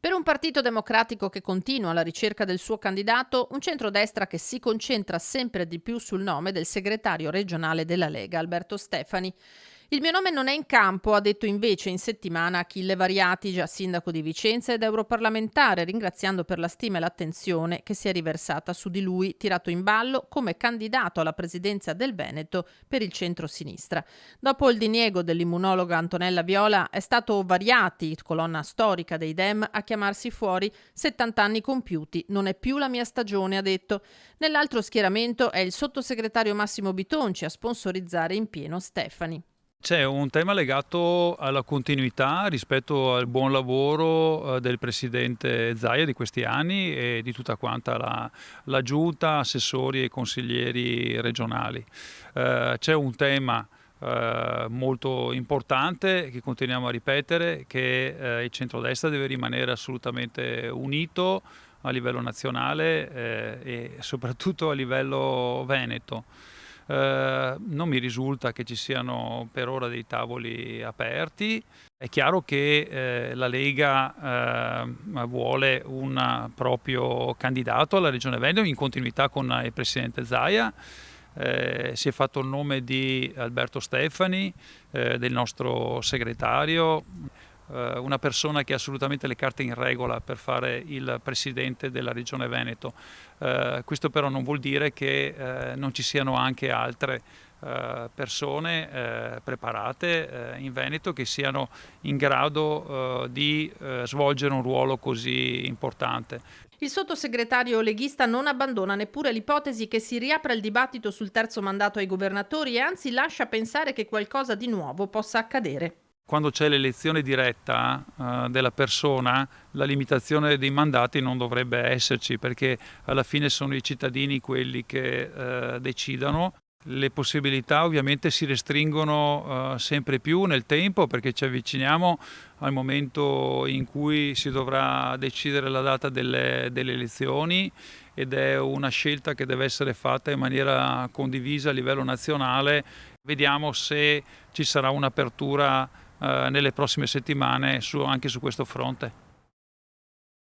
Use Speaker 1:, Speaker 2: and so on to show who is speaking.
Speaker 1: Per un partito democratico che continua alla ricerca del suo candidato, un centrodestra che si concentra sempre di più sul nome del segretario regionale della Lega, Alberto Stefani. Il mio nome non è in campo, ha detto invece in settimana Achille Variati, già sindaco di Vicenza ed europarlamentare, ringraziando per la stima e l'attenzione che si è riversata su di lui, tirato in ballo come candidato alla presidenza del Veneto per il centro-sinistra. Dopo il diniego dell'immunologa Antonella Viola, è stato Variati, colonna storica dei Dem, a chiamarsi fuori: 70 anni compiuti, non è più la mia stagione, ha detto. Nell'altro schieramento è il sottosegretario Massimo Bitonci a sponsorizzare in pieno Stefani.
Speaker 2: C'è un tema legato alla continuità rispetto al buon lavoro del presidente Zaia di questi anni e di tutta quanta la giunta, assessori e consiglieri regionali. C'è un tema molto importante che continuiamo a ripetere, che il centrodestra deve rimanere assolutamente unito a livello nazionale e soprattutto a livello veneto. Non mi risulta che ci siano per ora dei tavoli aperti. È chiaro che la Lega vuole un proprio candidato alla Regione Veneto in continuità con il Presidente Zaia. Si è fatto il nome di Alberto Stefani, del nostro segretario, una persona che ha assolutamente le carte in regola per fare il Presidente della Regione Veneto. Questo però non vuol dire che non ci siano anche altre persone preparate in Veneto che siano in grado di svolgere un ruolo così importante.
Speaker 1: Il sottosegretario leghista non abbandona neppure l'ipotesi che si riapra il dibattito sul terzo mandato ai governatori e anzi lascia pensare che qualcosa di nuovo possa accadere.
Speaker 2: Quando c'è l'elezione diretta della persona, la limitazione dei mandati non dovrebbe esserci, perché alla fine sono i cittadini quelli che decidano. Le possibilità ovviamente si restringono sempre più nel tempo, perché ci avviciniamo al momento in cui si dovrà decidere la data delle elezioni ed è una scelta che deve essere fatta in maniera condivisa a livello nazionale. Vediamo se ci sarà un'apertura nelle prossime settimane anche su questo fronte.